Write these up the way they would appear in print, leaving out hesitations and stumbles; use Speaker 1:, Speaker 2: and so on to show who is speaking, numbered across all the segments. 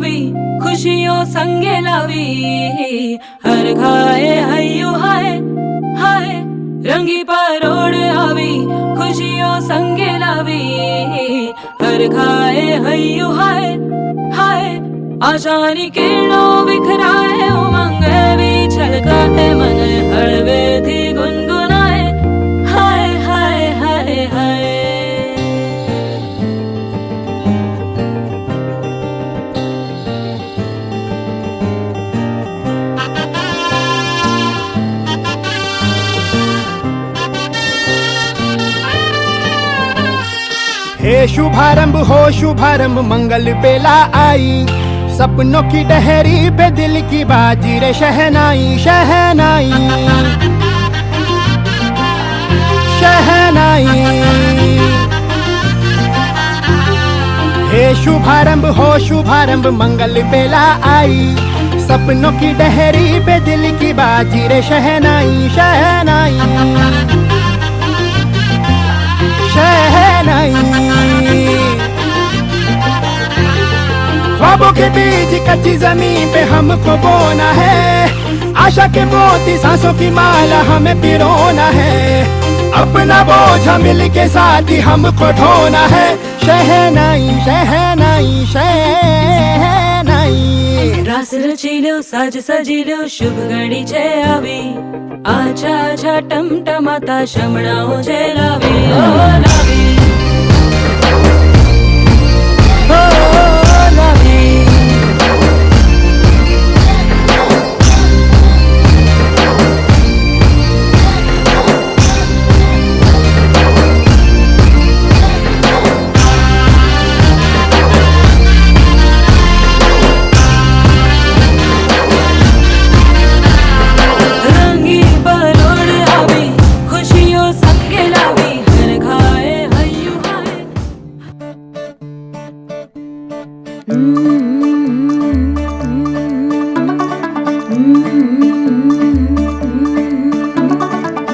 Speaker 1: आवी खुशियों संगे लावी। हर घाए हयू हाय हाय रंगी परोड़ आवी खुशियों संगे लावी। हर घाए हयू हाय हाय आशानी किरणों बिखराए उमंग भी छलकाए मन हड़वे थी गुनगुनाए हाय हाय हाय हाय।
Speaker 2: हे शुभारंभ हो शुभारंभ मंगल बेला आई। सपनों की डहरी पे दिल की बाजी रे शहनाई शहनाई शहनाई। हे शुभारंभ हो शुभारंभ मंगल बेला आई। सपनों की डहरी पे दिल की बाजी रे शहनाई शहनाई शहनाई। ख्वाबों के बीज कच्ची जमीन पे हमको बोना है। आशा के मोती सांसों की माला हमें पिरोना है। अपना बोझा मिल के साथ ही हमको ढोना है। शहनाई शहनाई शहनाई।
Speaker 1: रास रचिलो साज सजिलो शुभ घड़ी छे आवी। आछा आछा टमटमाता शमणाओ छे लावी ओ लावी ओ लावी।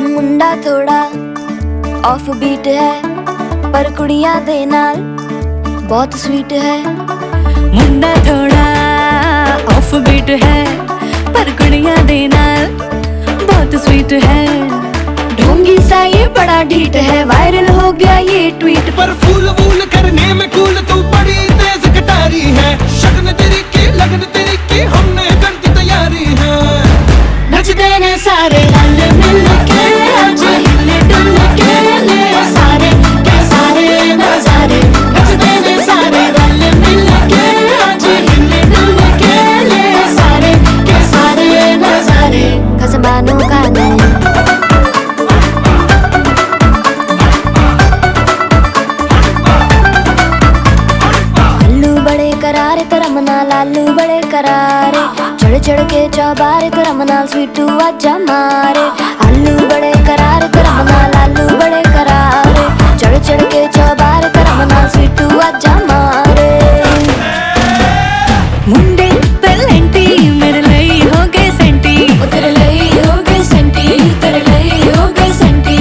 Speaker 3: मुंडा थोड़ा ऑफ बीट है पर कुड़ियां दे नाल बहुत स्वीट है।
Speaker 4: मुंडा थोड़ा ऑफ बीट है पर कुड़ियां दे नाल बहुत स्वीट है।
Speaker 3: ढोंगी सा ये बड़ा ढीठ है वायरल हो गया ये ट्वीट।
Speaker 5: पर फूल वूल करने में कूल तू बड़ी तेज कटारी है। शगन तेरी की लगन तेरी की हमने कर दी तैयारी है।
Speaker 3: नचते ने सारे रल मिल के आज हिल डुल के ले सारे के सारे नजारे। नचते ने सारे रल मिल के आज हिल डुल के ले सारे के सारे नजारे। खसबानों का नहीं करारे तरमना लालू बड़े करारे। चढ़ चढ़ के चौबारे तरमना स्वीटू आजा मारे। आलू बड़े करारे तरमना लालू बड़े करारे। चढ़ चढ़ के चौबारे तरमना स्वीटू आजा मारे।
Speaker 4: मुंडे पेलेंटी मेरे लई हो गए सेंटी।
Speaker 3: तेरे लई हो गए सेंटी तेरे लई हो गए सेंटी।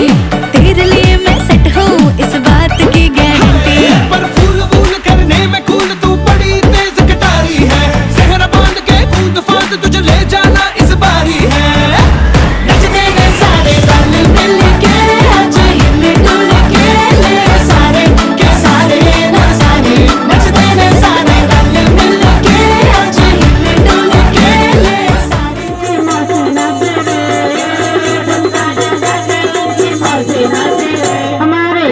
Speaker 4: तेरे लिए मैं सेट हूँ इस बात की गारंटी।
Speaker 5: पर फूल वूल करने में कूल तू बड़ी तेज कटारी है। सहरा बांध के कूद फांद तुझे ले जाना इस बारी है।
Speaker 3: नचते ने सारे रल मिल के आज हिल डुल के ले सारे के सारे नजारे। नचते ने सारे रल मिल के आज हिल डुल के ले हमारे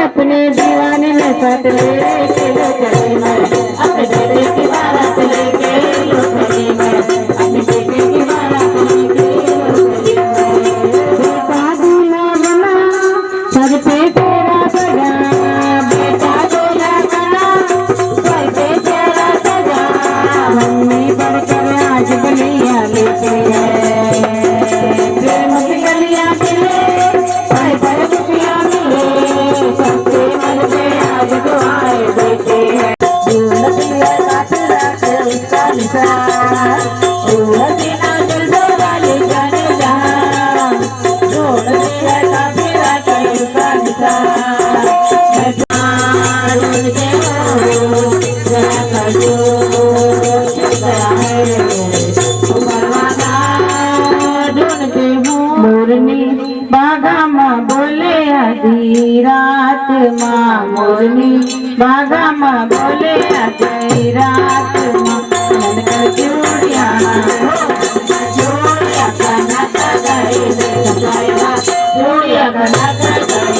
Speaker 3: अपने दीवाने में साथ लेके लो चली मैं, अपने बेटे की बारात लेके लो चली मैं, अपने बेटे की बारात लेके लो चली मैं। बेटा दूल्हा बना सर पे तेरा सजा, बेटा दूल्हा बना सर पे तेरा सजा, मम्मी बढ़कर आज बलिया लेते हैं, प्रेम की गलियां मिले पर पर खुशियां मिले, सबके मन में आज दुआएं देते हैं। हसीना उसका निशान, हसीना जल्दों वाली जाने जहां, ढूंढती है काफी रातें उसका निशान। मैं ढूंढते हूँ जरा करो जरा है परवाना, ढूंढती हूँ मोरनी बागा माँ बोले आधी रात, माँ मोरनी बागा माँ बोले आधी रात, माँ ननकर चूड़िया चूड़िया का नाता गए सजाया, चूड़िया का नाता गए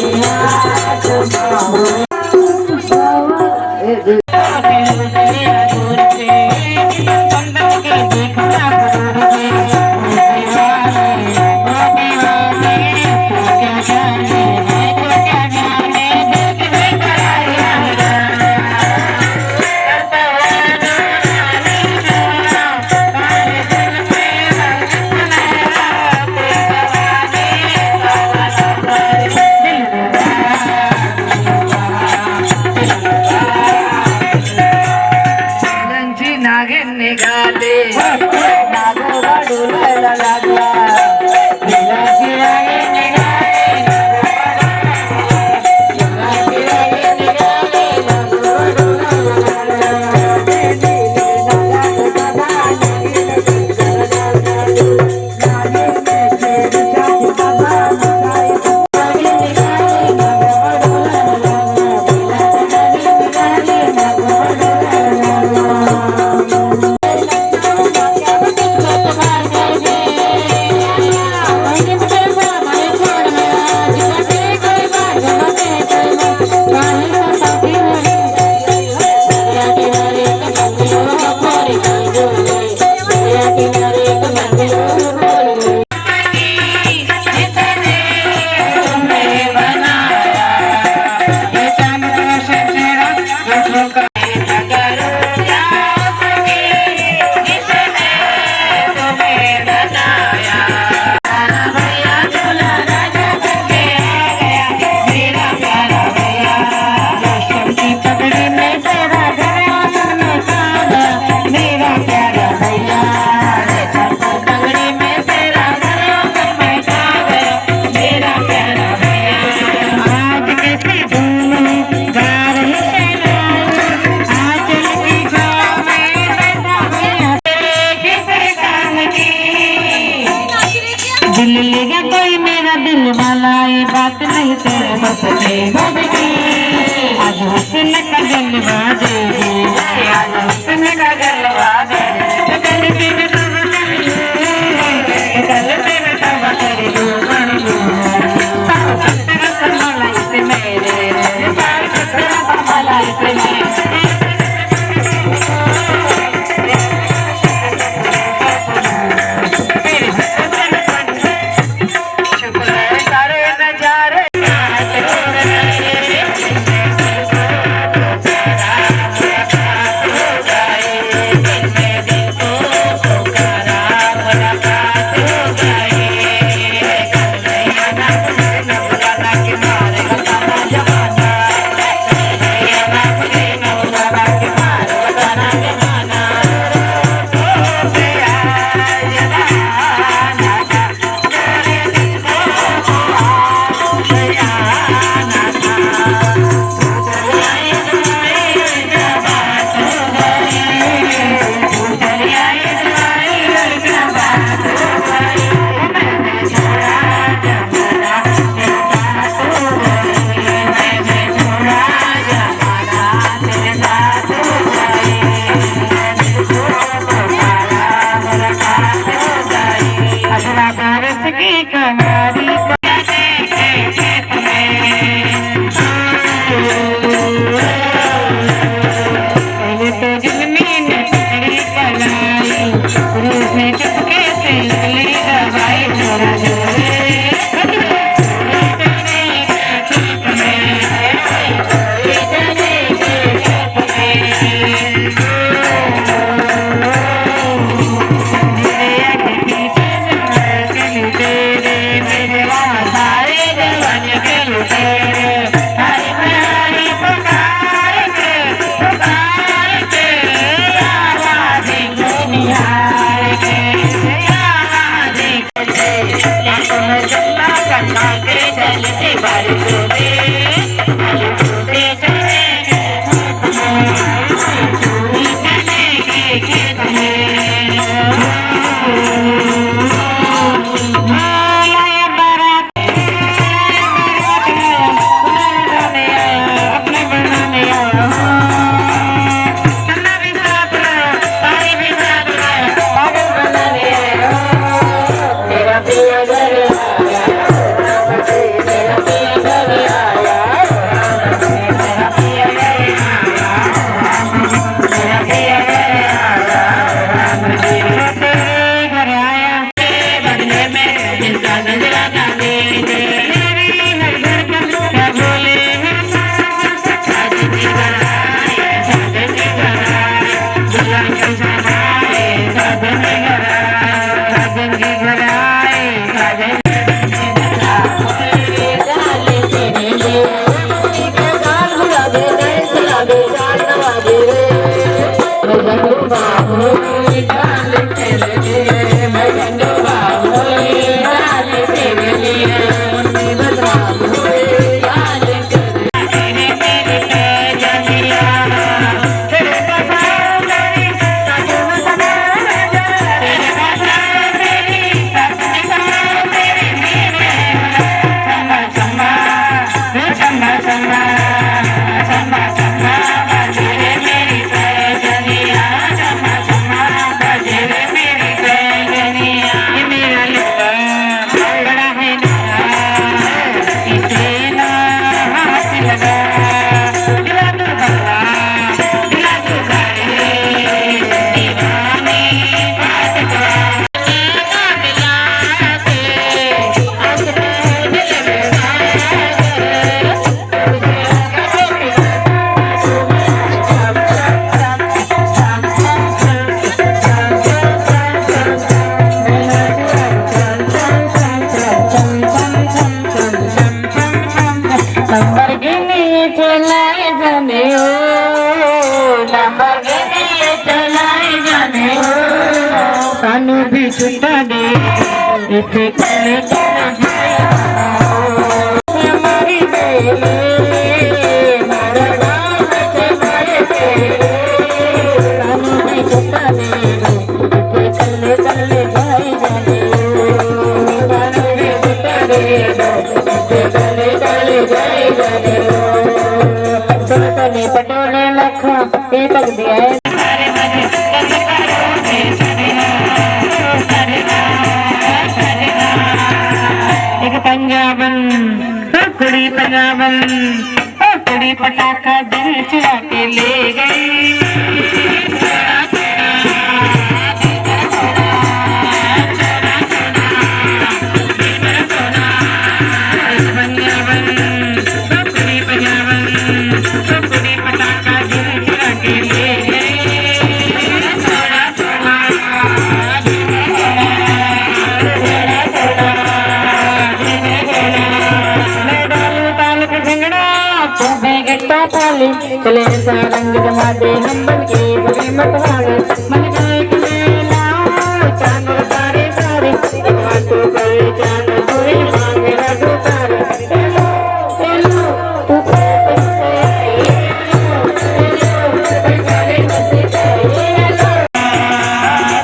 Speaker 3: सानू भी छुट्टा दे इथे चले चले हमारी बेले हमारा गाँव से बड़े बेले सानू भी छुट्टा दे इथे चले चले जाए जाने सानू भी छुट्टा दे इथे चले चले जाए जाने सोने पटोले लखा ये तक दिया है पंजाबन कुड़ी पंजाबन कुड़ी पटाखा दिल चुरा के ले गई पंजाबन कुड़ी पंजाबन कुड़ी पटाखा दिल चुरा के ले गई चले सा रंग जमा दे नंबर के सभी मत वाले मन जाए कि मेला चांद तारे सारे तो कर चांद पूरी मांगे रघु तारे हेलो हेलो तू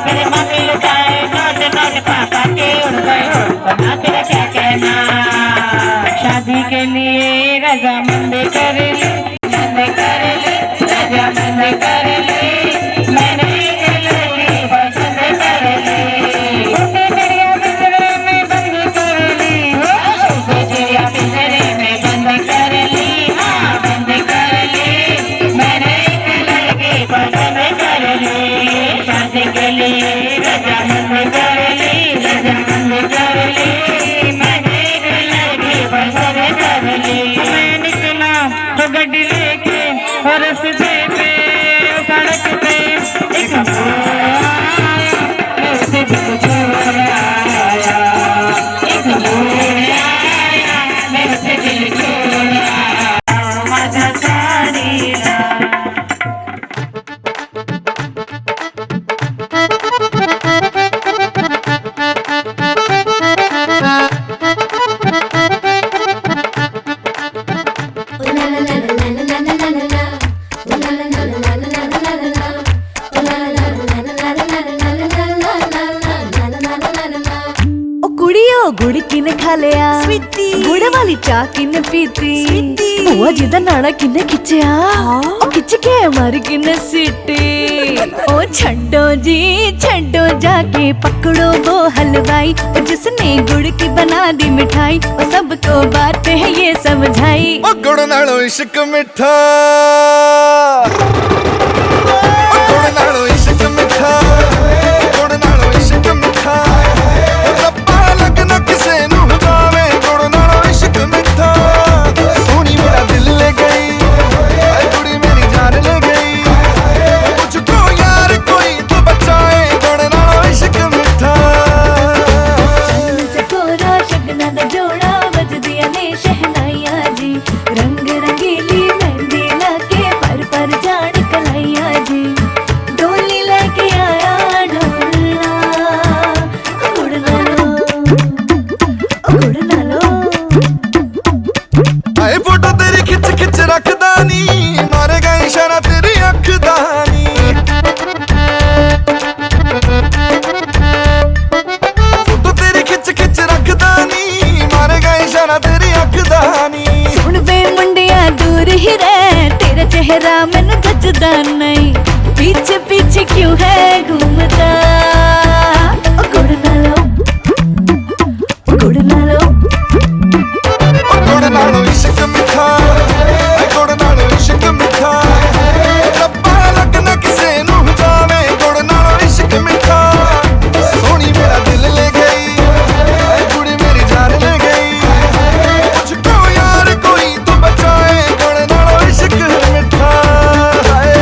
Speaker 3: तेरे मम्मी लुटाए नोट नोट पापा के उड़ गए बना तेरा क्या कहना शादी के लिए रजामंद कर ली गड्डी लेके और रस्ते पे सड़क पे एक
Speaker 4: काली चाह किने पीती बुआ जी दा नाड़ा किने खिंचया ओ खिंच के मारी किने सीटी ओ छड्डो जी छड्डो जाके पकड़ो वो हलवाई ओ जिसने गुड़ की बना दी मिठाई ओ सबको बात है ये समझाई
Speaker 6: ओ गुड़ नालों इश्क मिठा गुड़ नालों इश्क मिठा गुड़ नालों इश्क मिठा रब्बा लगना किसे नू जावे गुड़ नालों इश्क मिठा सोनी मेरा दिल ले गई ऐ कुड़ी मेरी जान ले गई मुझको यार कोई तो बचाए गुड़ नालों इश्क मिठा
Speaker 4: चकोरा शगना दा जोड़ा बजदियां ने शहनाइयां जी रंग रंगीली मेहंदी लाके पर जान कलाइयां जी डोली लेके आया ढोलना गुड़ नालो
Speaker 6: आए फोटो तेरी खिच खिच रखदा नी मारे गए इशारा तेरी अख दा नी फोटो तेरी खिच खिच रखदा नी मारे गए इशारा तेरी अख दा नी
Speaker 4: सुन बे मुंडिया दूर ही रह तेरा चेहरा मैनू जचदा नहीं पीछे पीछे क्यों है घूमता ओ गुड़ नालो गुड़ नालो
Speaker 6: गुड़ नालों इश्क मिठा गुड़ नालों इश्क मिठा रब्बा लगना किसे नू जावे गुड़ नालों इश्क मिठा सोनी मेरा दिल ले गई ऐ कुड़ी मेरी जान ले गई मुझको यार कोई तो बचाए गुड़ नालों इश्क मिठा हाय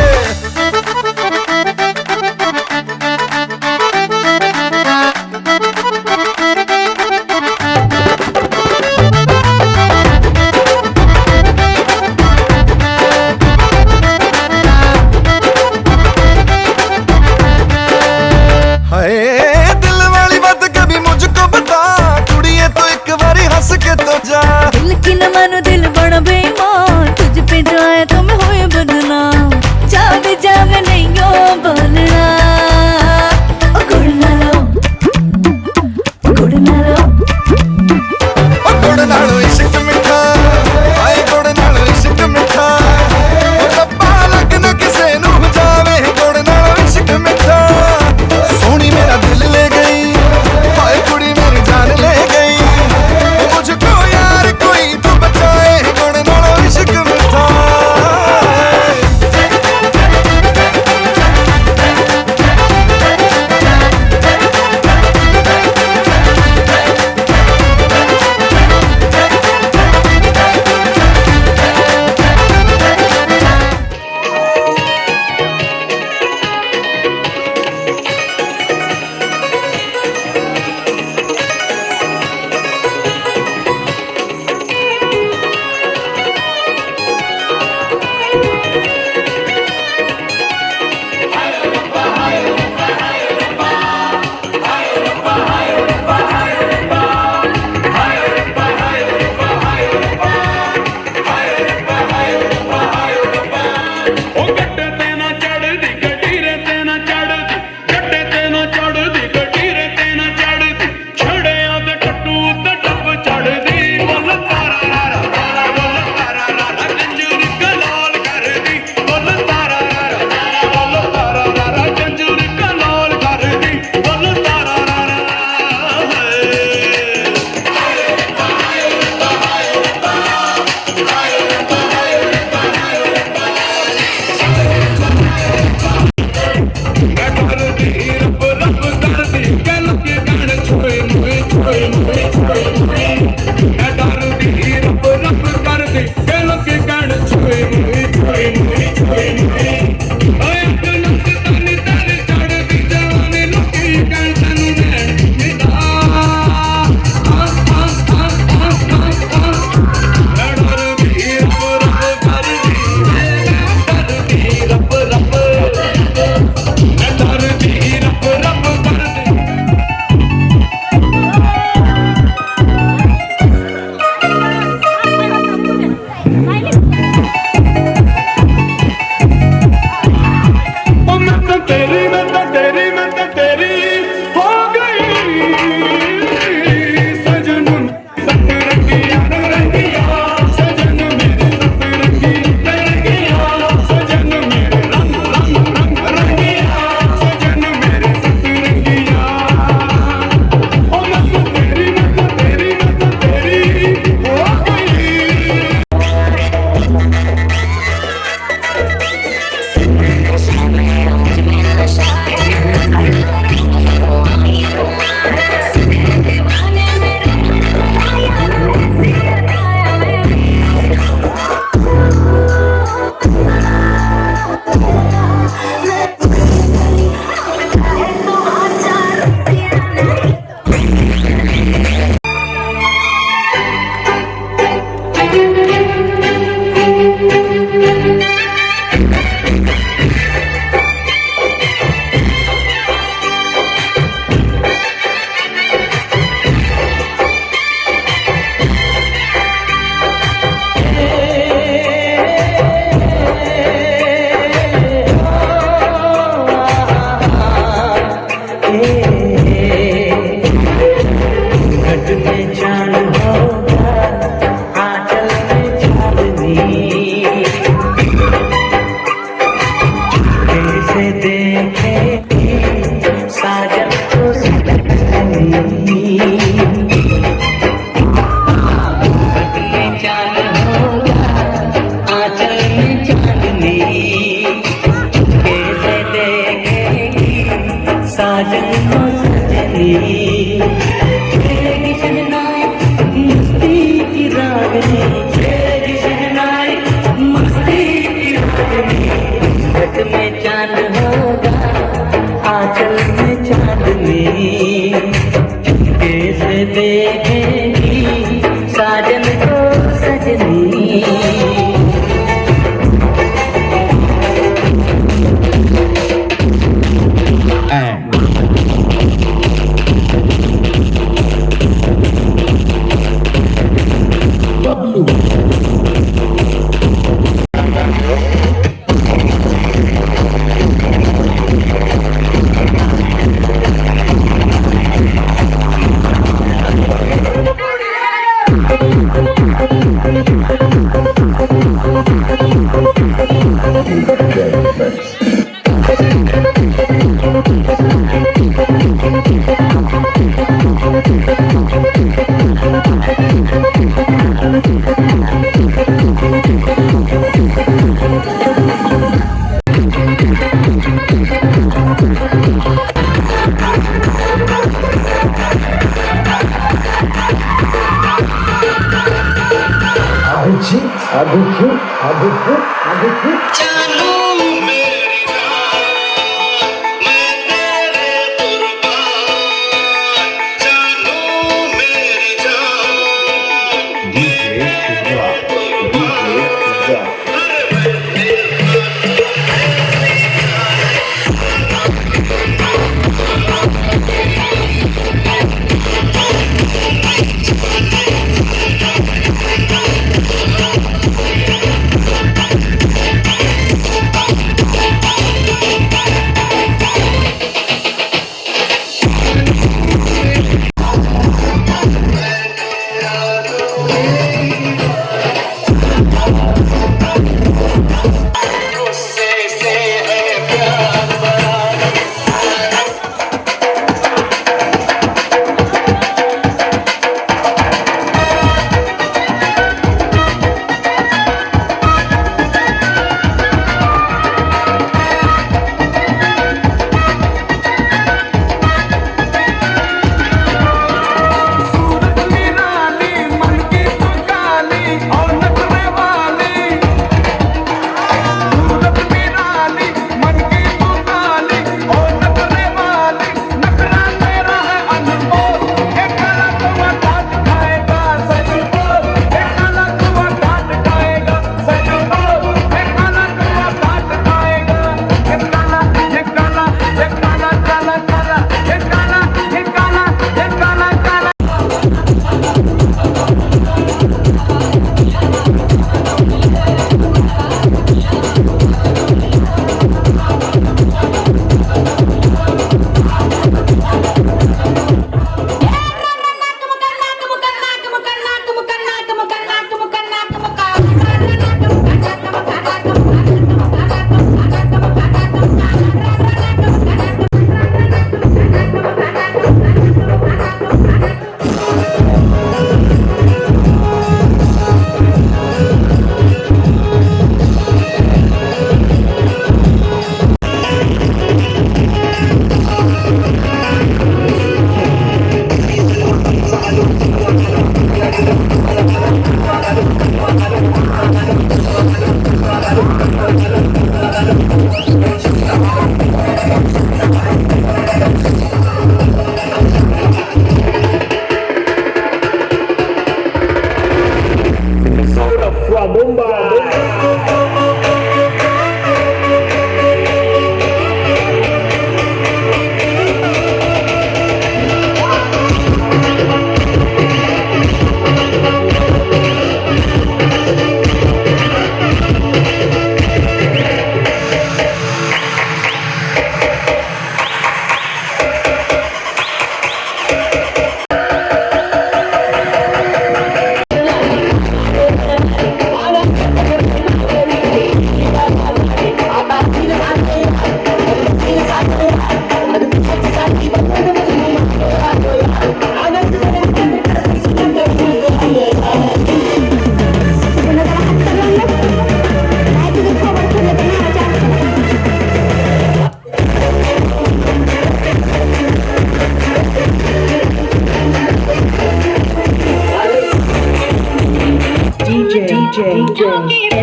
Speaker 7: sua bomba.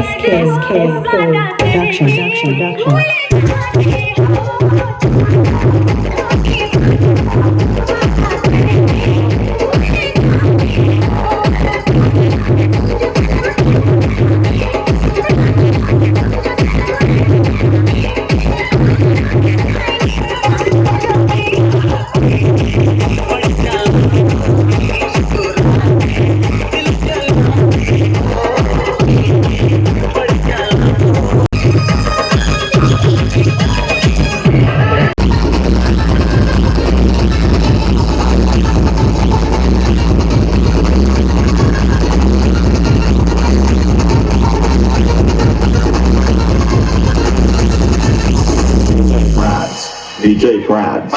Speaker 8: SK production.
Speaker 7: DJ Krabs.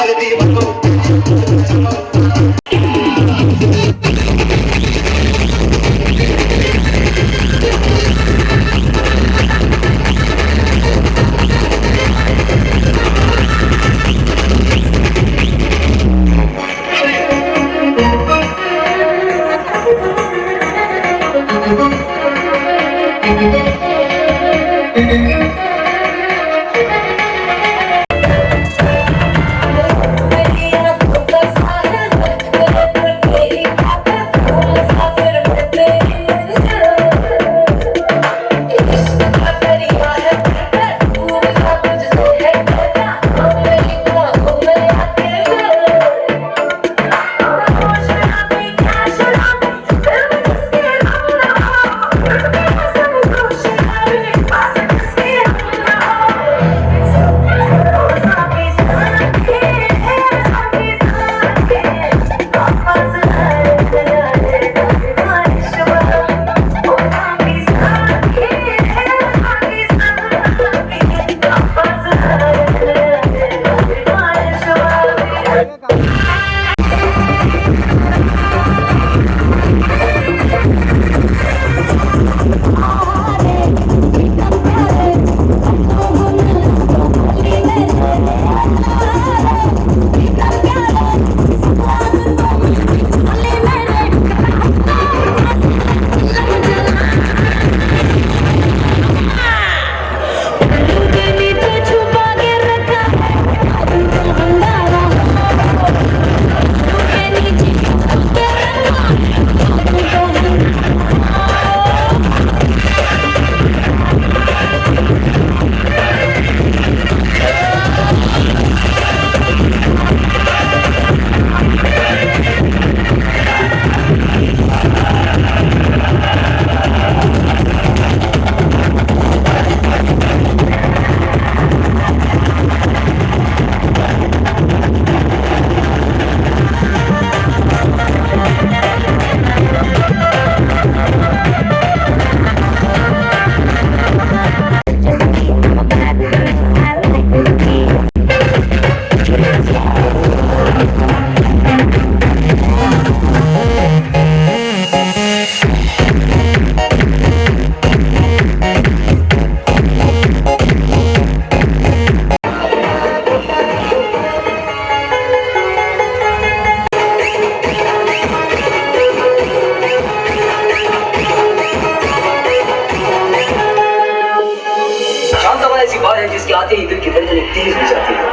Speaker 9: जिसके आते ही दिल की धड़कन तेज हो जाती है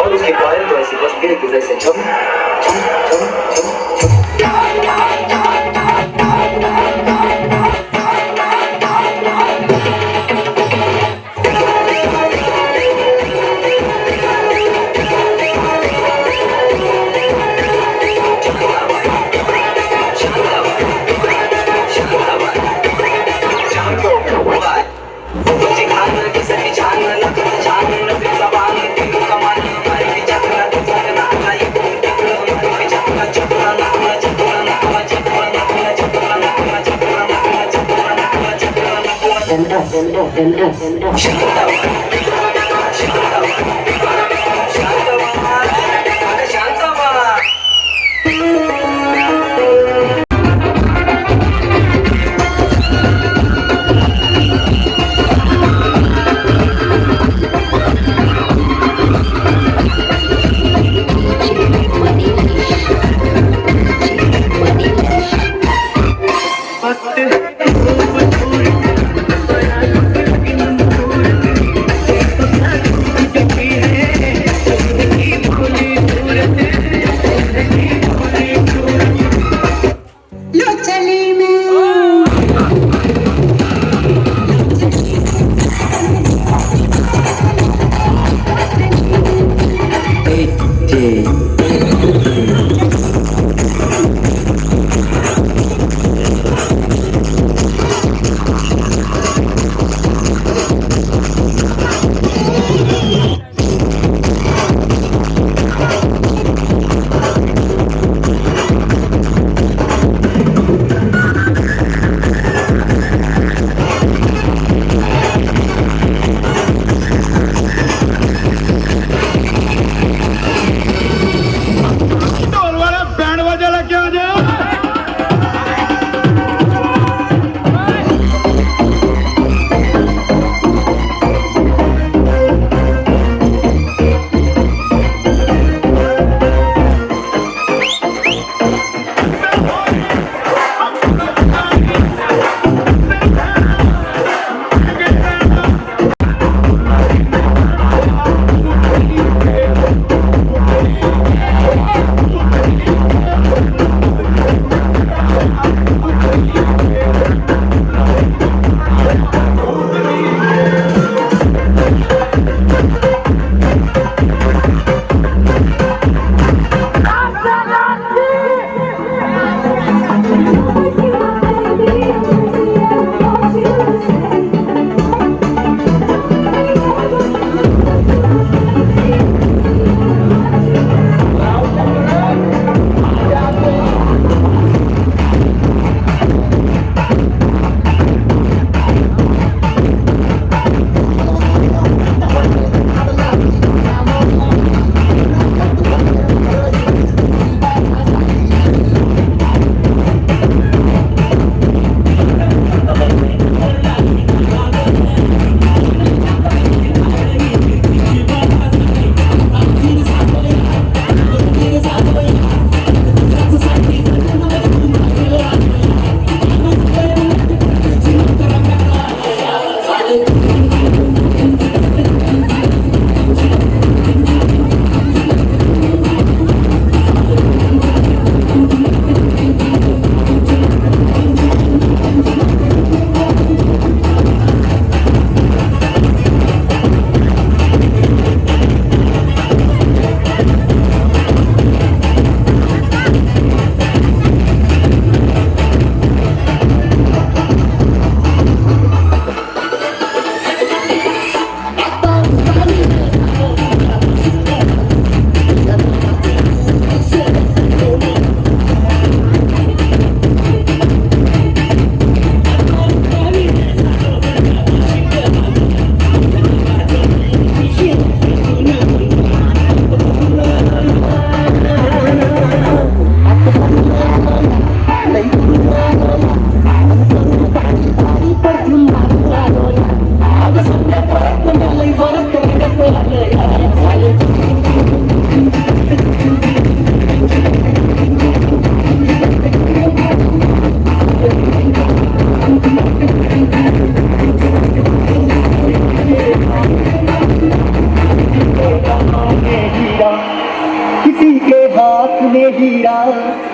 Speaker 9: और उसकी पायल तो ऐसी बस मेरे गुजर से छम छम छम छम छम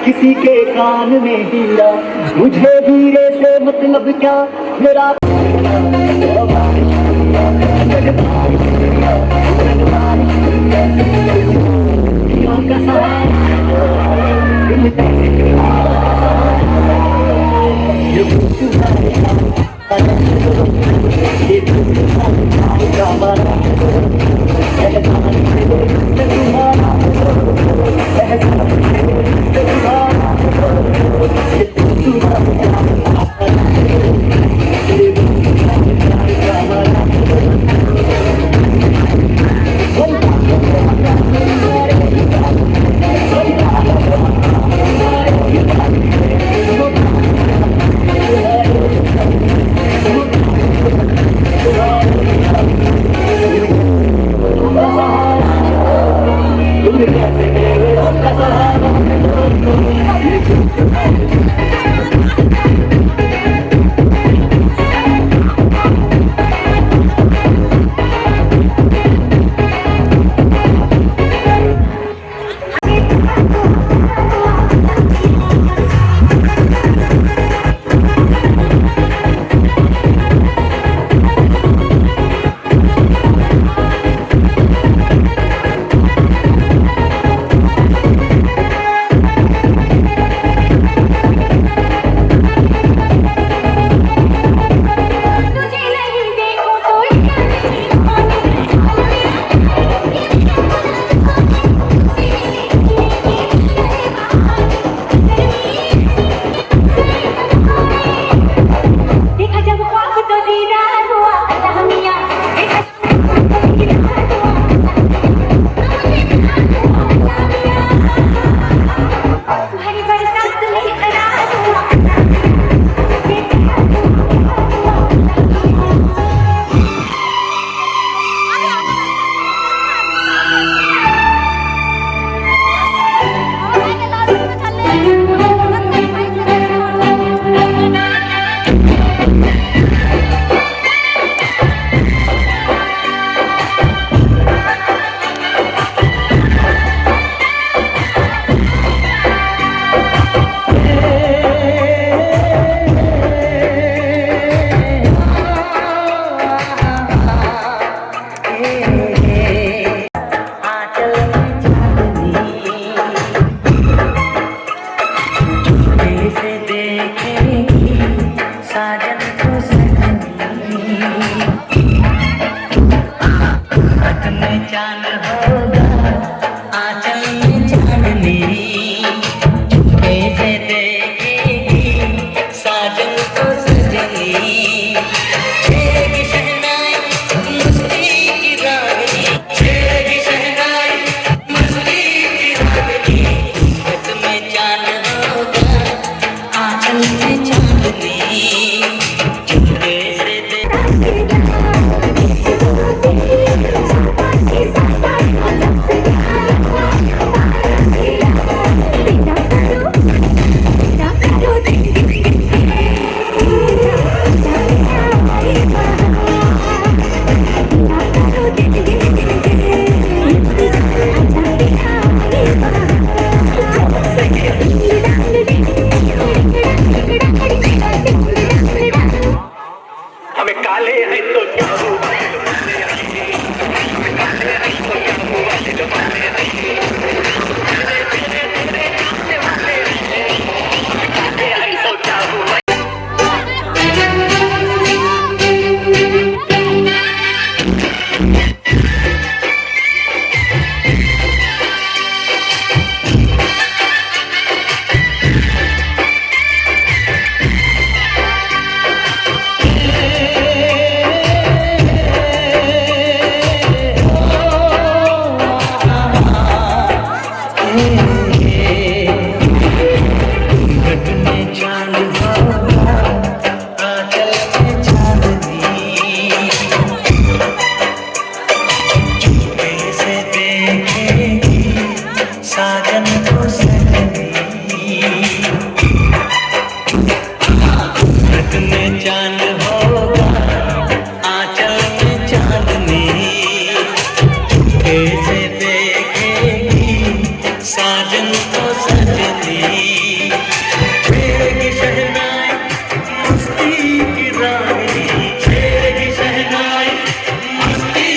Speaker 10: किसी के कान में हीरा, मुझे हीरे से मतलब क्या मेरा
Speaker 3: छेड़ेगी शहनाई मस्ती की रागनी, छेड़ेगी शहनाई मस्ती की रागनी। घूंघट में जान होगा आंचल में चांदनी, चुपके से
Speaker 9: हमें काले हैं तो क्या हुआ,
Speaker 3: साजन को सजनी, घूंघट में चांद होगा आंचल में चांदनी, चुपके से देखेगी साजन को सजनी। छेड़ेगी शहनाई मस्ती की रागनी, छेड़ेगी शहनाई मस्ती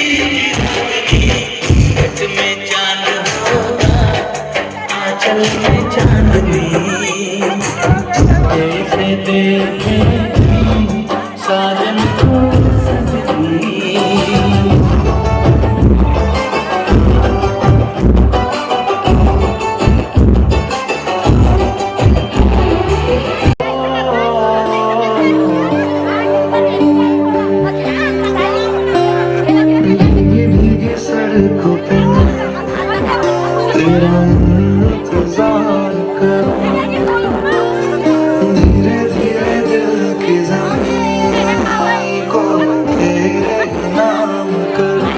Speaker 3: की रागनी। घूंघट में चांद होगा आंचल में चांदनी, कैसे देखेगी साजन को सजनी। भीगे सड़कों पे तेरा इंतजार करूं, धीरे धीरे दिल की ज़मीं को तेरे नाम करूं।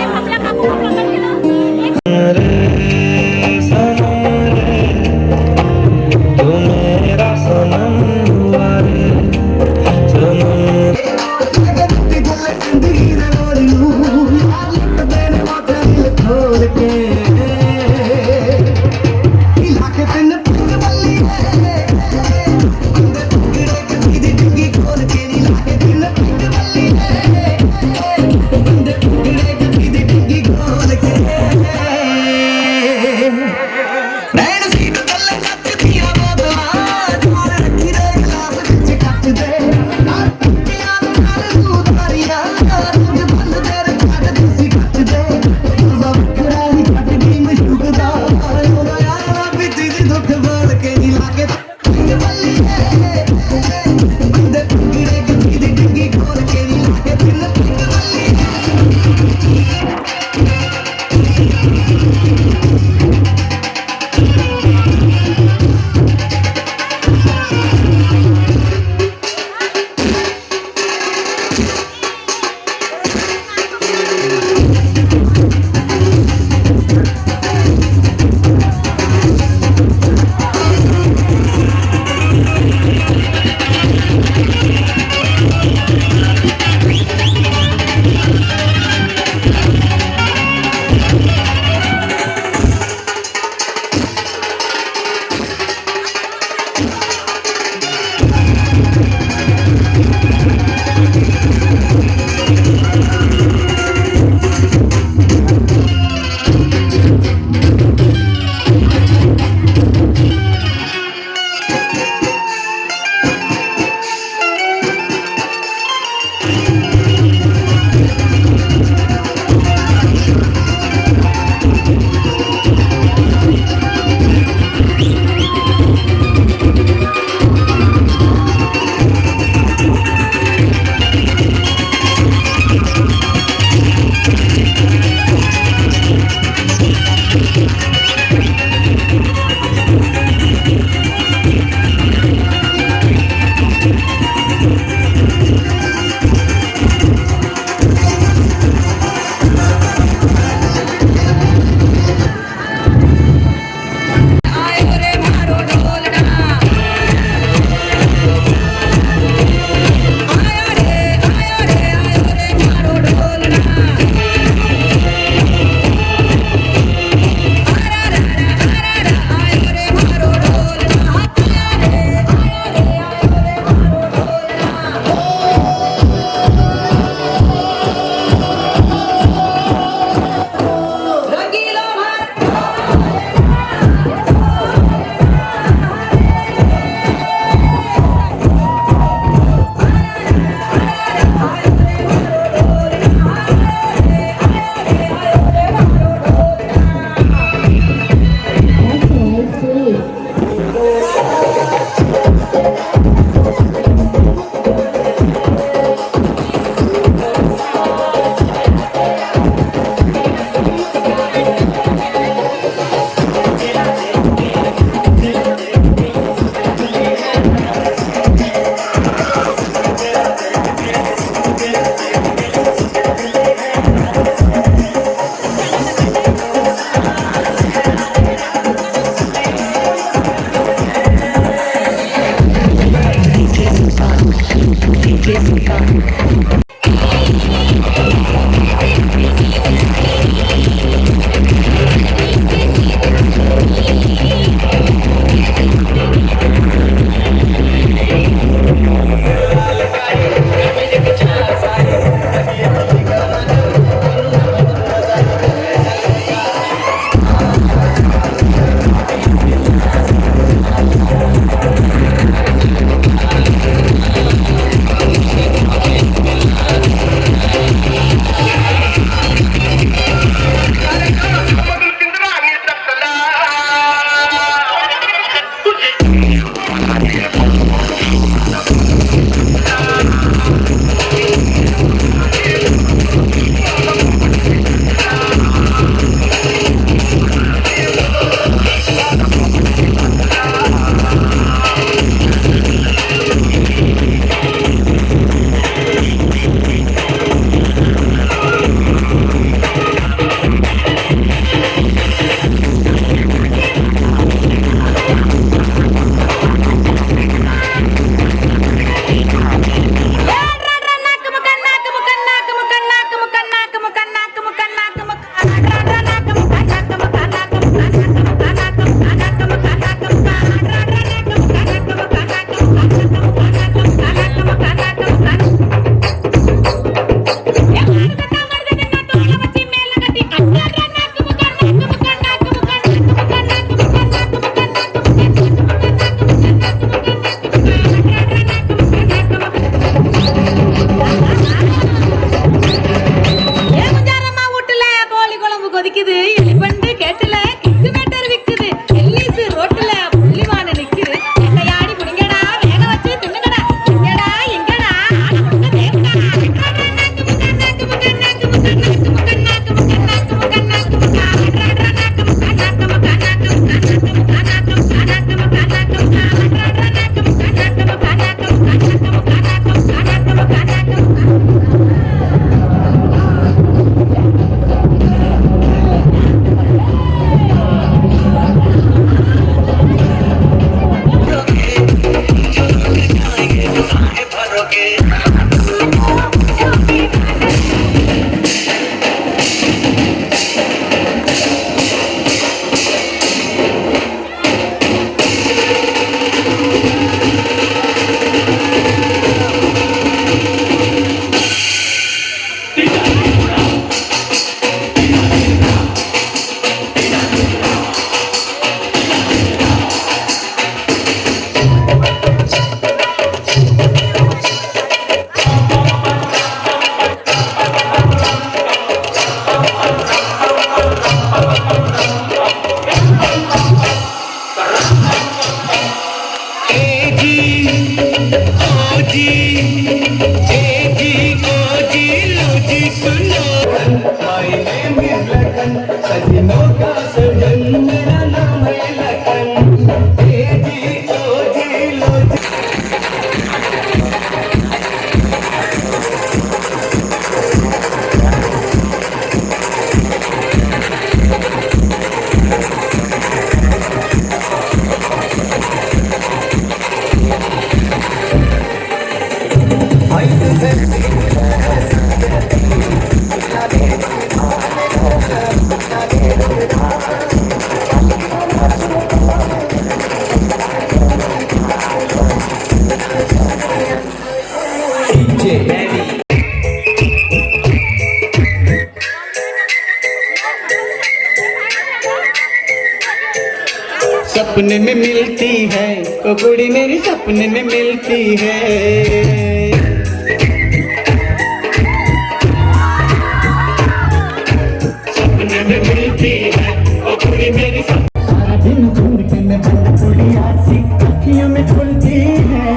Speaker 3: अरे सनम रे तू मेरा सनम हुआ रे, सनम
Speaker 10: के
Speaker 5: माय नेम इज लखन, सजनों का सजन मेरा नाम है लखन। ए जी लो जी लो जी। सपने में मिलती है वो कुड़ी मेरी, सपने में मिलती है। सपने में मिलती है वो कुड़ी मेरी, सारा दिन घूम के मैं बंद कुड़िया सी अखियों में खुलती है।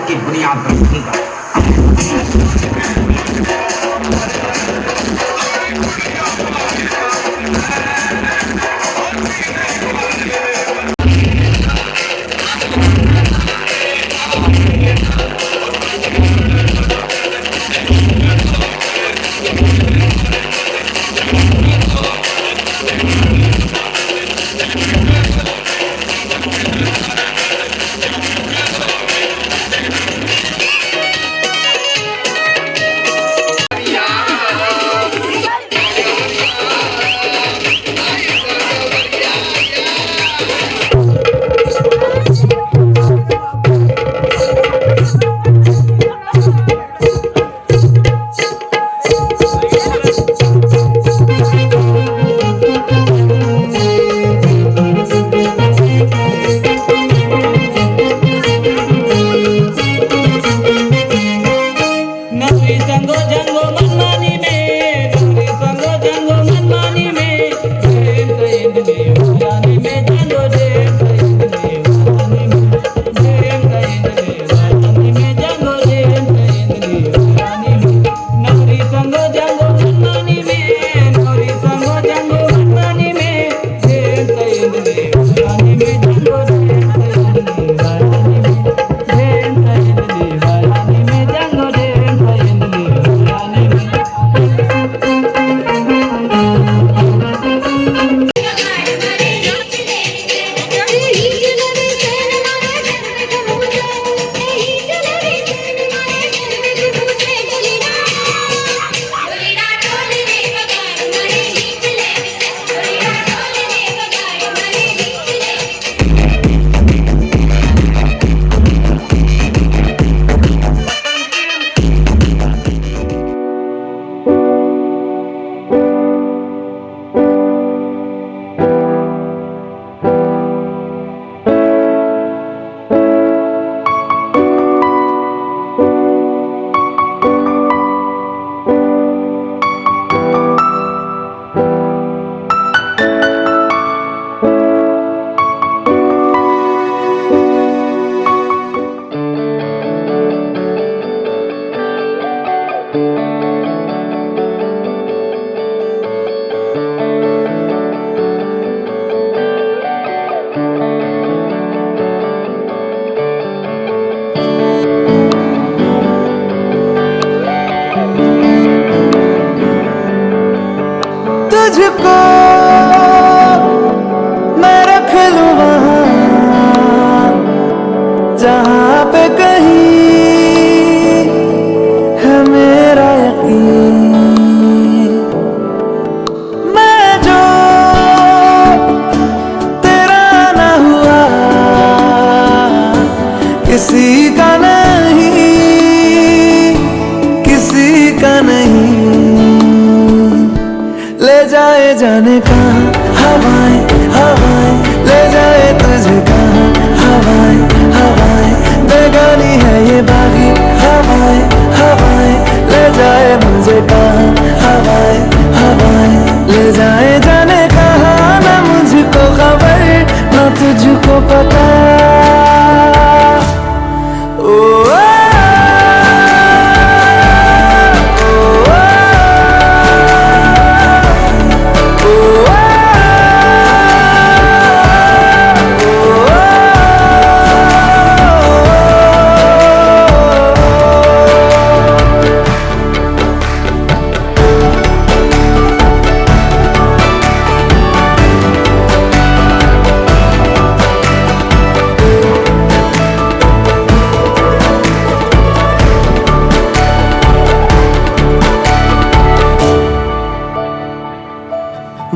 Speaker 11: की बुनियाद रखूंगा।
Speaker 12: तुझको मैं रख लूं वहां जहां पे कहीं है मेरा यकीन। मैं जो तेरा ना हुआ किसी का नहीं, किसी का नहीं। ले जाए जाने कहाँ हवाएं हवाएं, ले जाए तुझे कहाँ हवाएं हवाएं। बेगानी है ये बागी हवाएं हवाएं, ले जाए मुझे कहाँ हवाएं हवाएं। ले जाए जाने कहाँ ना मुझको खबर ना तुझको पता। ओ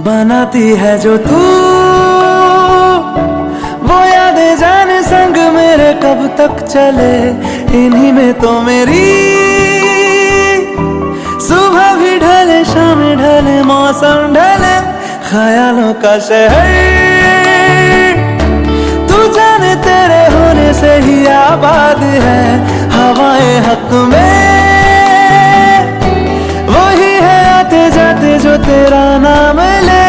Speaker 12: बनाती है जो तू वो यादें जाने संग मेरे कब तक चले। इन्हीं में तो मेरी सुबह भी ढले शाम ढले मौसम ढले ख्यालों का शहर। तू जाने तेरे होने से ही आबाद है हवाएं हक में। वही है आते जाते जो तेरा नाम ले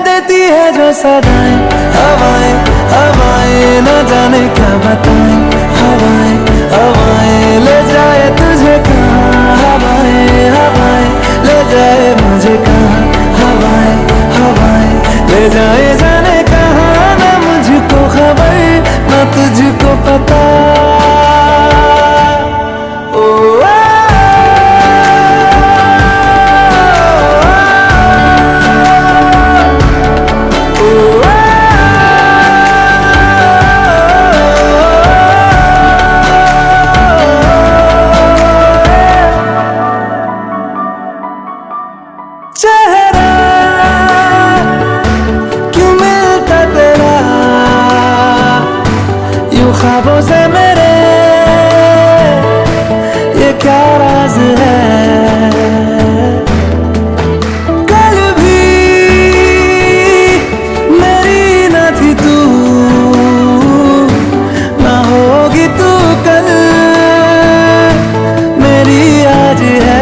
Speaker 12: देती है जो सदाएं। हवाएं हवाएं न जाने क्या बताएं। हवाएं हवाएं ले जाए तुझे कहाँ हवाएं हवाएं, ले जाए मुझे कहाँ हवाएं हवाएं। ले जाए जाने कहाँ ना मुझको खबर ना तुझको पता। चेहरा क्यों मिलता तेरा यूं ख्वाबों से मेरे, ये क्या राज है। कल भी मेरी न थी तू ना होगी तू कल मेरी आज है।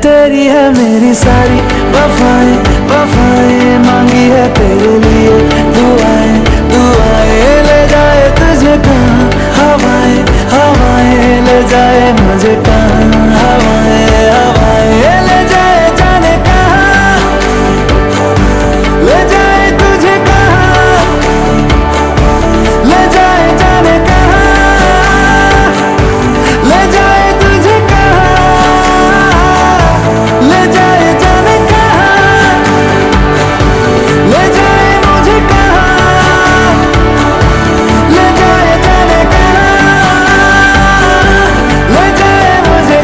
Speaker 12: तेरी है मेरी सारी वफाएं वफाएं, मांगी है तेरे लिए दुआएं दुआएं। ले जाए तुझे कहाँ हवाएं हवाएं, ले जाए मुझे कहाँ हवाएं हवाएं। ले जाए जाने कहाँ, ले जाए तुझे कहाँ, ले जाए जाने कहाँ, ले जाए तुझे कहाँ, ले जाए जाने कहाँ, ले जाए मुझे कहाँ, ले जाए जाने कहाँ, ले जाए मुझे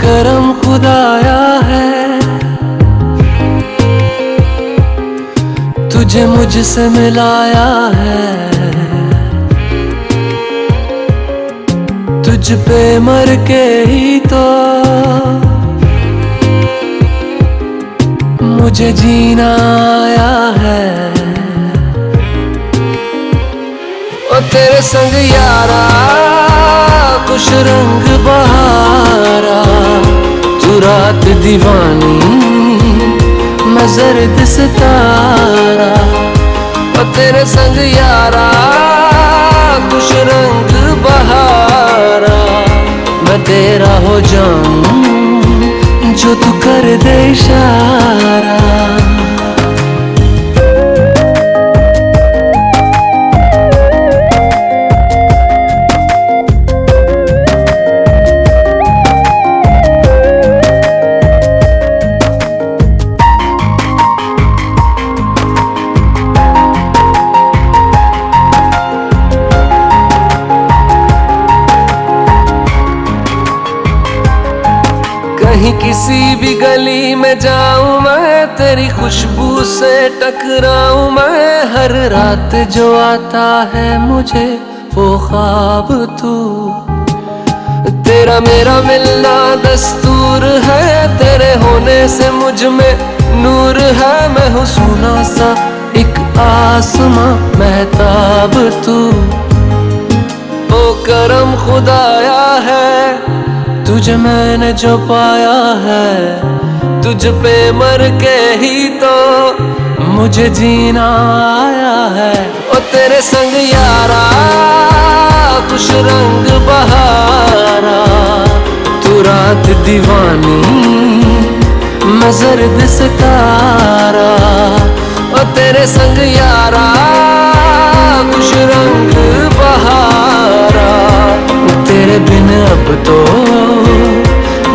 Speaker 12: करम खुदाया है तुझे मुझसे मिलाया है। तुझ पे मर के ही तो मुझे जीना आया है। ओ तेरे संग यारा कुछ रंग बहारा, तू रात दीवानी मैं जर्द सितारा। ओ तेरे संग यारा कुछ रंग बहारा, मैं तेरा हो जाऊं जो तू कर दे इशारा। कहीं किसी भी गली में जाऊं मैं, तेरी खुशबू से टकराऊं मैं। हर रात जो आता है मुझे वो ख्वाब तू, तेरा मेरा मिलना दस्तूर है। तेरे होने से मुझ में नूर है, मैं हूँ सोना सा एक आसमां महताब तू। ओ करम खुदाया है तुझे मैंने जो पाया है, तुझ पे मर के ही तो मुझे जीना आया है। ओ तेरे संग यारा कुछ रंग बहारा, तू रात दीवानी मैं जर्द सितारा। ओ तेरे संग यारा कुछ रंग बहारा, तेरे बिन अब तो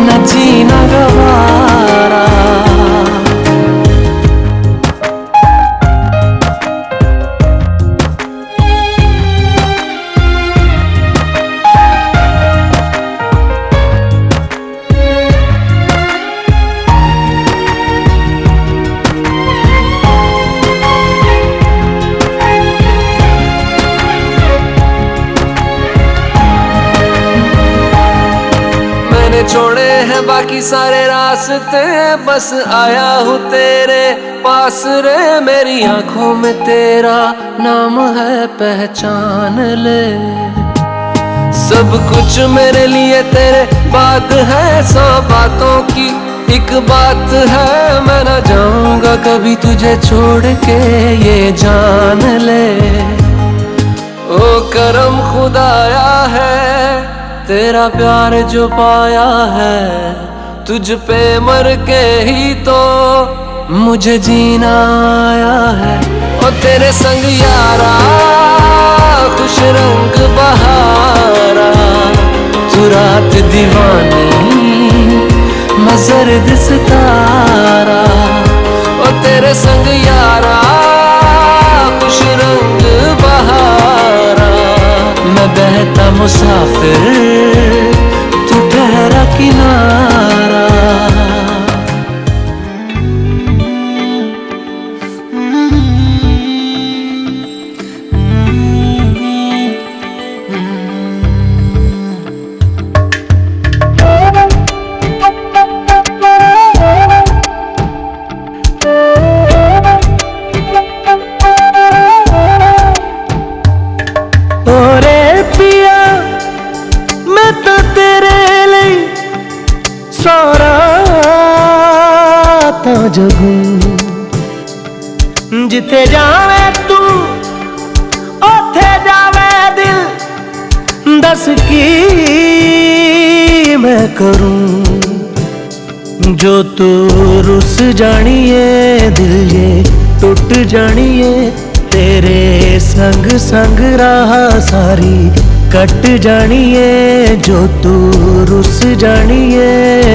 Speaker 12: न जीना गवारा। छोड़े हैं बाकी सारे रास्ते, बस आया हूँ तेरे पास रे। मेरी आंखों में तेरा नाम है पहचान ले, सब कुछ मेरे लिए तेरे बात है। 100 बातों की एक बात है, मैं न जाऊंगा कभी तुझे छोड़ के ये जान ले। ओ करम खुदाया है तेरा प्यार जो पाया है, तुझ पे मर के ही तो मुझे जीना आया है। और तेरे संग यारा खुश रंग बहारा, तू रात दीवानी मैं जर्द सितारा। और तेरे संग यारा खुश रंग बहारा, मैं बहता मुसाफिर तू ठहरा किनारा। जिथे जावे तू ओथे जावे दिल, दस की मैं करूं जो तू रुस जानिए। दिल ये टूट जानिए, तेरे संग संग राह सारी कट जानिए। जो तू रुस जानिए,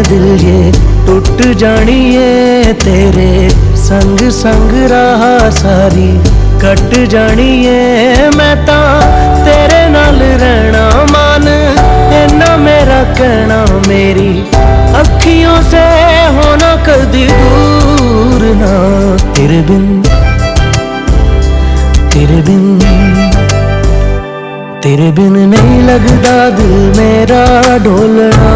Speaker 12: दिल ये टूट जानिए, तेरे संग संग राह सारी कट जानिए। मैं ता तेरे नाल रहना मान, इन्ना मेरा कहना। मेरी अखियों से होना कदी दूर ना, तेरे बिन तेरे बिन नहीं लगदा दिल मेरा ढोलना।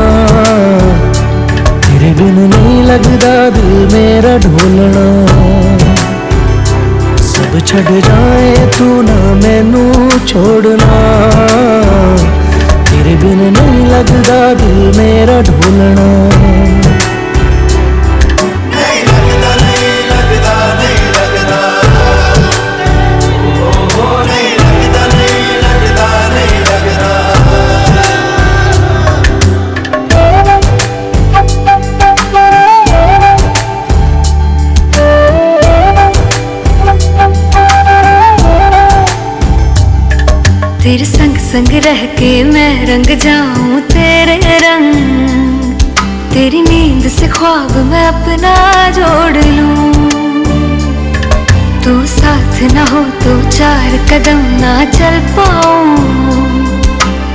Speaker 12: तेरे तेरे बिन नहीं लगदा दिल मेरा ढोलना, सब छड़ जाए तू ना मैनू छोड़ना। तेरे बिन नहीं लगदा दिल मेरा ढोलना।
Speaker 4: तेरे संग संग रह के मैं रंग जाऊं तेरे रंग, तेरी नींद से ख्वाब मैं अपना जोड़ लूं। तू साथ ना हो तो 4 कदम ना चल पाऊं,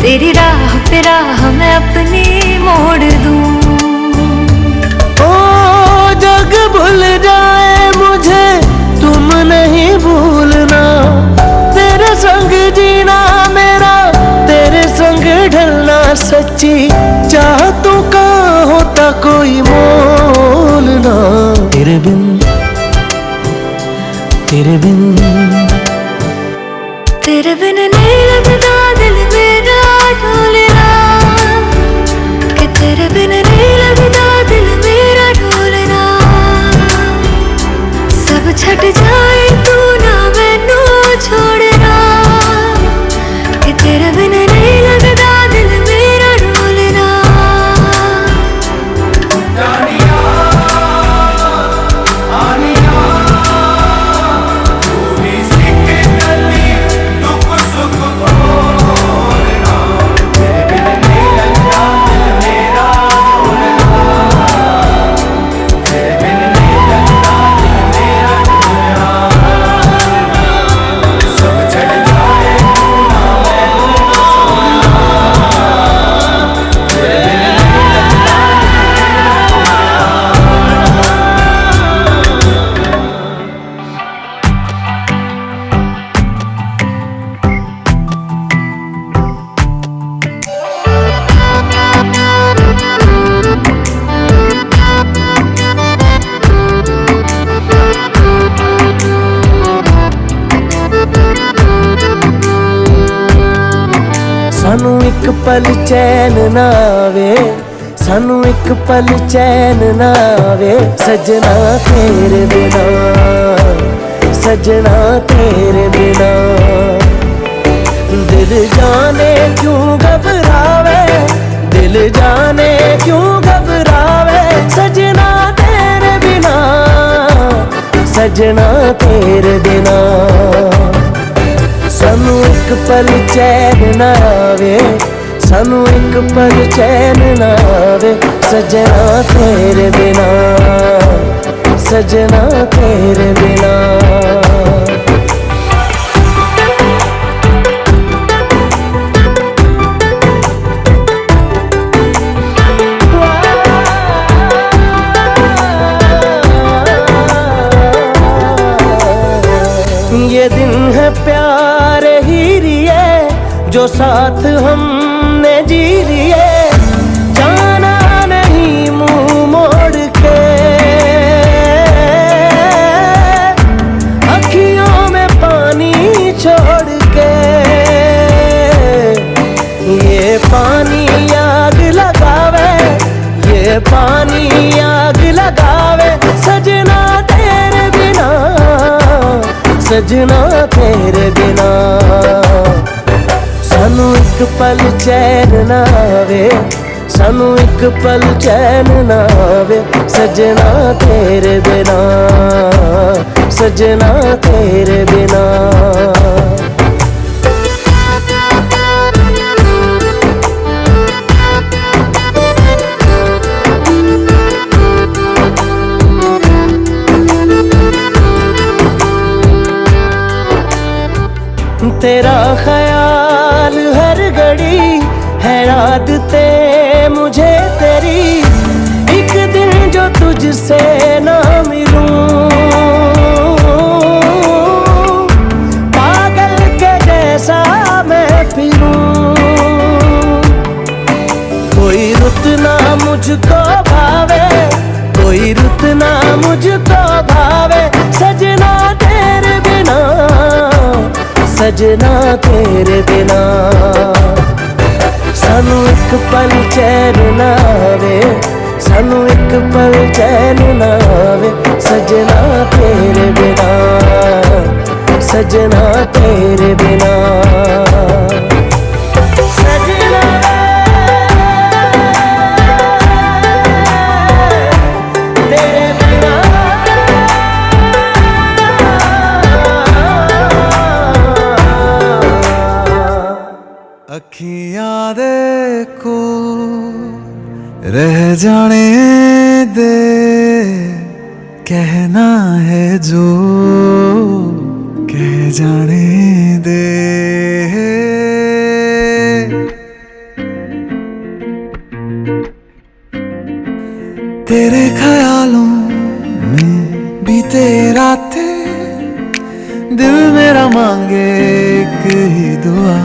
Speaker 4: तेरी राह पे राह मैं अपनी मोड़ दूं।
Speaker 12: ओ जग भूल जाए मुझे तुम नहीं भूलना, तेरे संग जीना मेरा तेरे संग ढलना। सच्ची चाहतों का होता कोई मोल ना। तेरे बिन तेरे बिन
Speaker 4: तेरे बिन नहीं लगदा दिल मेरा ढोलना, कि तेरे बिन नहीं लगदा दिल मेरा ढोलना। सब छट जाए तू ना मैनू छोड़ना, कि तेरे बिन नहीं लगदा दिल मेरा ढोलना।
Speaker 12: सानू एक पल चैन ना आवे, सानू एक पल चैन ना आवे। सजना तेरे बिना, सजना तेरे बिना। दिल जाने क्यों घबरावे, दिल जाने क्यों घबरावे। सजना तेरे बिना, सजना तेरे बिना। सानू एक पल चैन ना आवे, सानू एक पल चैन ना आवे। सजना तेरे बिना, सजना तेरे बिना। ये दिन है प्यार ही रिए जो साथ हमने जी लिए। जाना नहीं मुंह मोड़ के, अखियों में पानी छोड़ के। ये पानी आग लगावे, ये पानी आग लगावे। सजना तेरे बिना, सजना तेरे बिना। सानू एक पल चैन ना आवे, सानू एक पल चैन ना आवे। सजना तेरे बिना, सजना तेरे बिना। तेरा ख्याल हर घड़ी है आदतें मुझे तेरी। एक दिन जो तुझसे ना मिलूं, पागल के जैसा मैं फिरूं। कोई रुत ना मुझको भावे, मुझको भावे सजना तेरे बिना, सजना तेरे बिना। सानू एक पल चैन ना आवे, सानू एक पल चैन ना आवे सजना तेरे बिना, सजना तेरे बिना। सजना तेरे बिना, अखियां देखो रह जाने दे, कहना है जो कह जाने दे। तेरे ख्यालों में बीते रातें, दिल मेरा मांगे एक ही दुआ,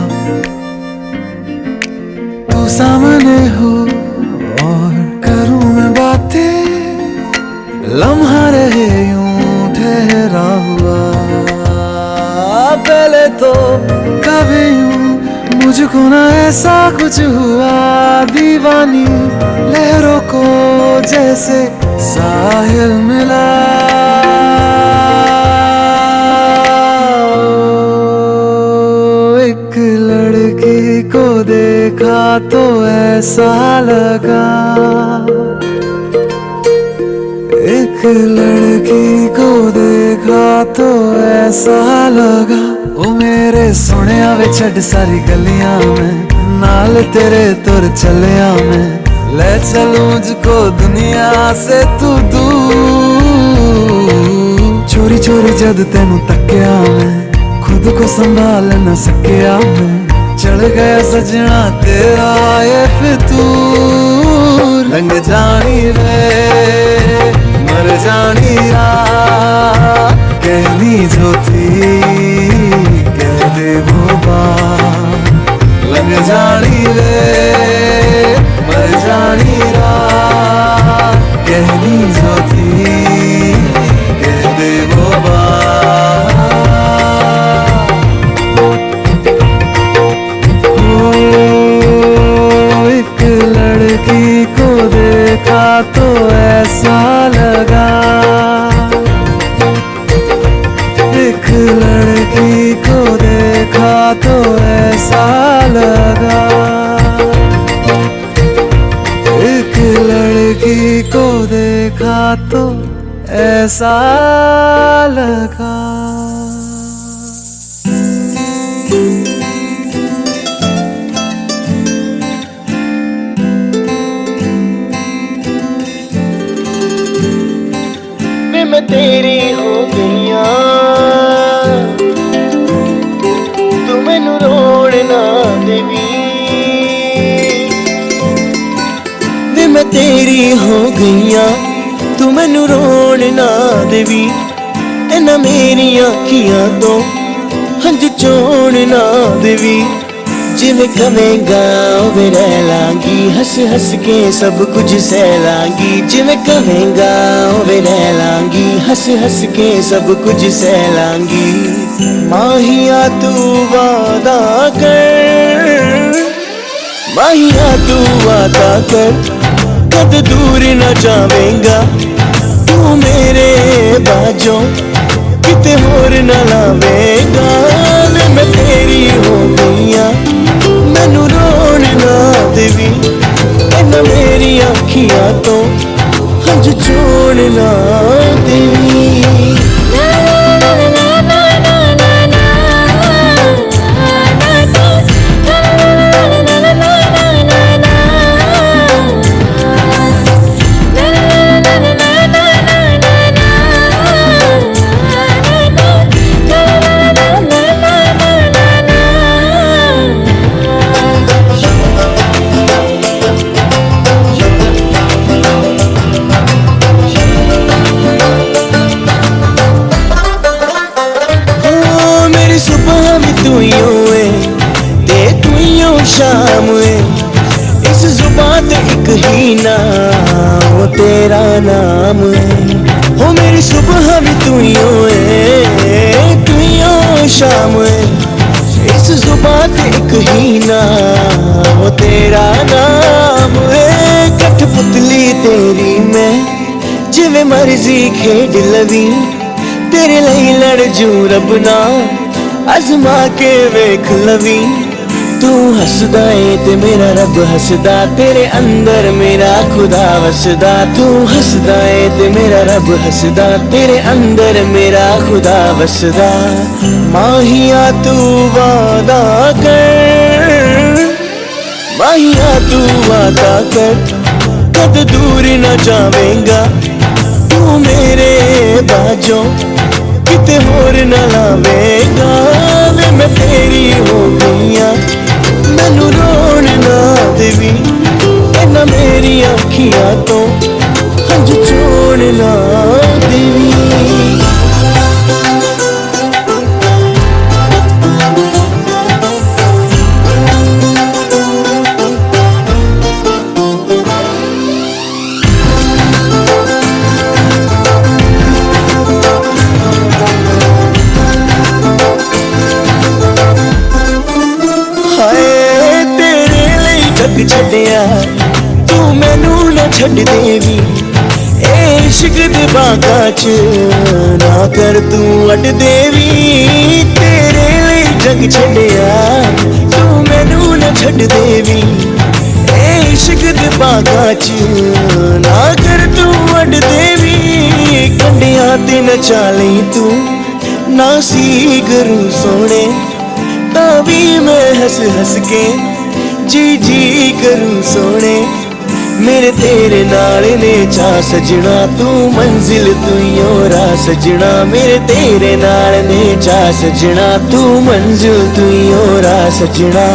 Speaker 12: तू सामने हो और करूं मैं बातें, लम्हा रहे यूं ठहरा हुआ। पहले तो कभी यूं मुझको ना ऐसा कुछ हुआ, दीवानी लहरों को जैसे साहिल मिला। एक लड़की को देखा तो ऐसा लगा, एक लड़की को देखा तो ऐसा लगा। ओ मेरे सोनिया वे छड़ सारी गलियां में, नाल तेरे तुर चलिया मैं, ले चलूं मुझको दुनिया से तू दूर। चोरी चोरी जद तेनू तकिया मैं, खुद को संभाल न सकिया मैं, चढ़ गया सजना तेरा ये फितूर। रंग जानी रे मर जानी रात, कहनी जो थी कह दे वो बात। लग जानी रे मर जानी रात, कहनी जो थी कह दे वो बात। एक लड़की को देखा तो ऐसा लगा, एक लड़की को देखा तो ऐसा लगा, एक लड़की को देखा तो ऐसा लगा। मैं तेरी हो गईया, तू मैनू रोड़ ना देवी। वे मैं तेरी हो गईया, तू मैनू रोड़ ना देवी। इन्हां मेरी अखियां तो हंझू चोड़ ना देवी। जिवें कवेंगा उवें रह लांगी, हंस हंस के सब कुछ सह लांगी। जिवें कवेंगा उवें रह लांगी, हंस हंस के सब कुछ सह लांगी। माहिया तू वादा कर, माहिया तू वादा कर, कद दूर न जावेंगा तू मेरे बाजों, किते होर न लावेंगा। मैं तेरी हो गईया, मैनू रोण ना देवी। इन्हां मेरी अखियां तो हंझ छोड़ ना देवी। शाम इस जुबान ते एक ही नाम, वो तेरा नाम है। हो मेरी सुबह भी तू ही हो शाम इस जुबान ते एक ही ना वो तेरा नाम है कठपुतली तेरी मैं जिवें मर्जी खेड लवी तेरे लिए लड़ जू रब ना अजमा के वेख लवी तू हसदा है ते मेरा रब हसदा तेरे अंदर मेरा खुदा वसदा तू हसदा है ते मेरा रब हसदा तेरे अंदर मेरा खुदा वसदा माहिया तू वादा कर माहिया तू वादा कर कद दूर न जावेंगा तू मेरे बाजों किते होर न लावेगा वे मैं तेरी हो गईया मैनू रोन ना देवी इन्ना मेरी अखियां तो हंझ छोड़ ना देवी छड़िया तू मैनू न छड़ देवी इश्क दे बागां च ना कर तू अड देवी तेरे लिए जग छड़िया तू मैनू न छड़ देवी इश्क दे बागां च ना कर तू अड देवी कंडियां ते न चाली तू ना सी करूं सोने तावी मैं हंस हंस के जी जी करूं सोने मेरे तेरे नाल ने चा सजना तू मंजिल तू ही राह सजना मेरे तेरे नाल ने चा सजना तू मंजिल तू ही राह सजना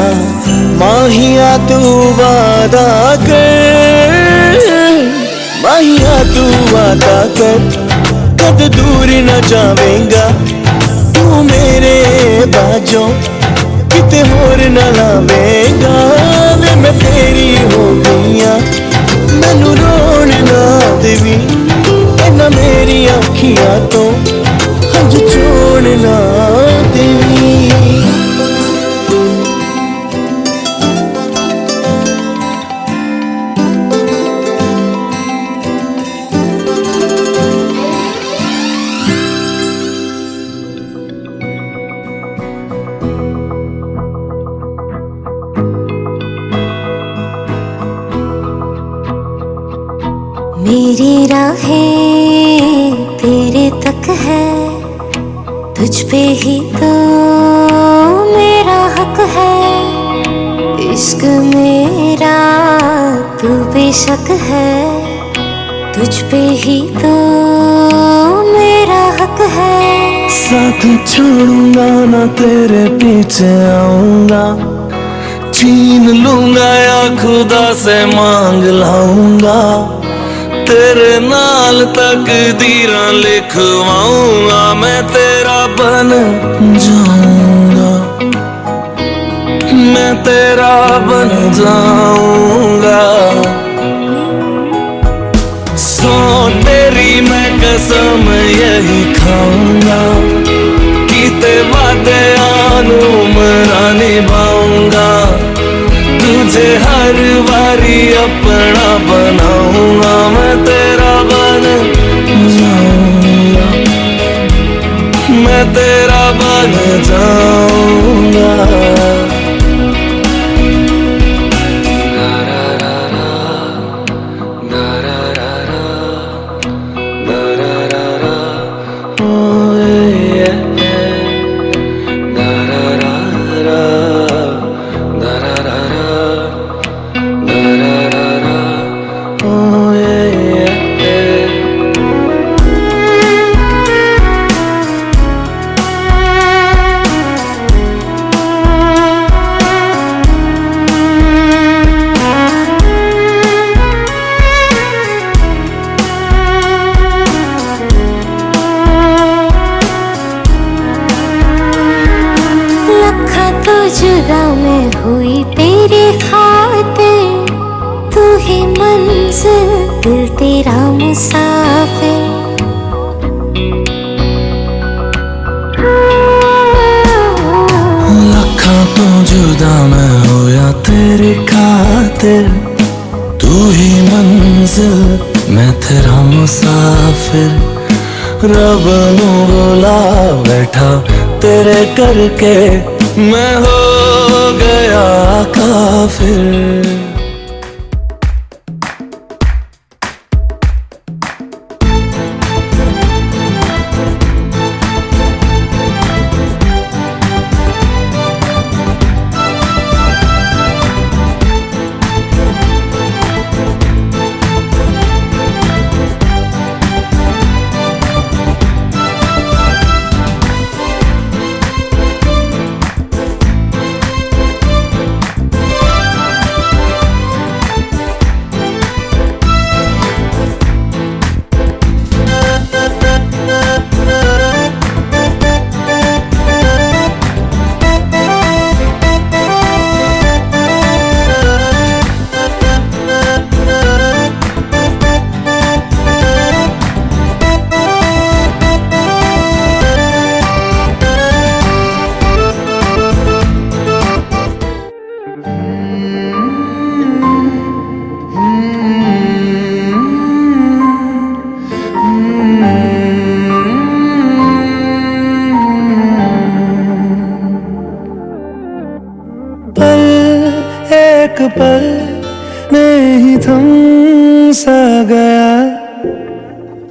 Speaker 12: माहिया तू वादा कर माहिया तू वादा कर कद दूर न जावेंगा तू मेरे बाजों किते होर न लावेगा वे मैं तेरी हो गईया मैनू रोन ना देवी इन्ना मेरी अखियां तो हंझ छोड़ ना देवी
Speaker 3: मेरी राहें तेरे तक है तुझ पे ही तो मेरा हक है इश्क मेरा तू बेशक है तुझ पे ही तो मेरा हक है
Speaker 12: साथ छोड़ूंगा ना तेरे पीछे आऊंगा छीन लूंगा या खुदा से मांग लाऊंगा तेरे नाल तकदीरां लिखवाऊंगा मैं तेरा बन जाऊंगा मैं तेरा बन जाऊंगा सो तेरी मैं कसम यही खाऊंगा कीते वादे आनू मना निभाऊंगा तुझे हर बारी अपना बनाऊंगा मैं तेरा बन जाऊंगा मैं तेरा बन जाऊंगा
Speaker 3: जुदा मैं हुई तेरे खातिर तू ही मंजिल दिल तेरा मुसाफिर
Speaker 12: रब नू बुला बैठा तेरे करके मैं हो गया काफिर। एक पल में ही थम सा गया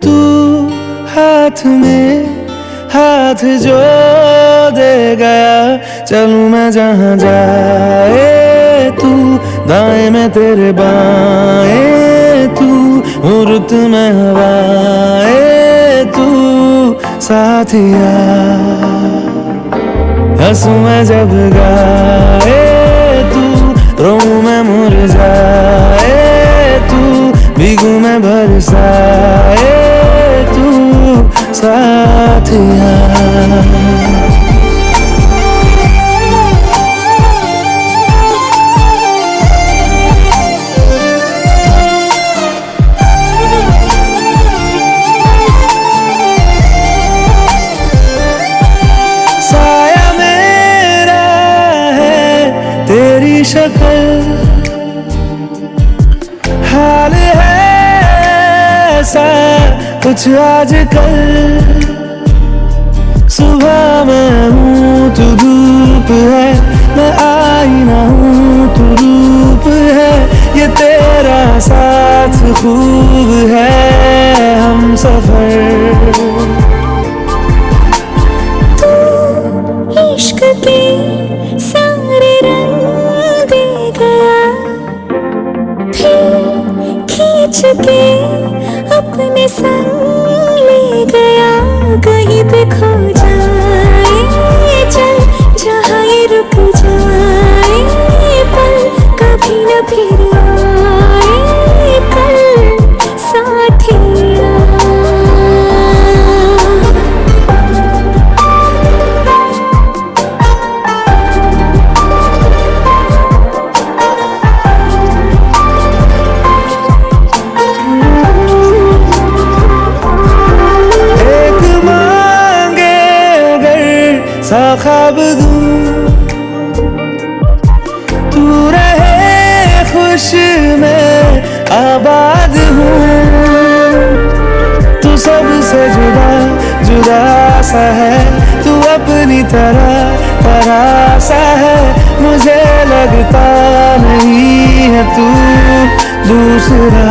Speaker 12: तू, हाथ में हाथ जो दे गया। चलूं मैं जहां जाए तू, दाएं में तेरे बाएं तू, रुत में हवाएं तू साथिया। हंसूं मैं जब गाए तू, रोऊं मैं मुरझाए तू, भीगूं मैं बरसाए तू साथिया। साया मेरा है तेरी शक्ल, हाल है ऐसा कुछ आजकल। सुबह मैं हूँ तू धूप है, मैं आईना हूँ तू रूप है। ये तेरा साथ खूब है हम सफर।
Speaker 3: इश्क के सारे रंग दे गया, फिर खींच के अपने संग ले गया। कहीं पे खो जाए चल, जहाँ ये रुक जाए पल, कभी न फिर आए कल साथिया।
Speaker 12: सा ख्वाब दूं तू रहे खुश, मैं आबाद हूँ। तू सबसे जुदा जुदा सा है, तू अपनी तरह सा है। मुझे लगता नहीं है तू दूसरा।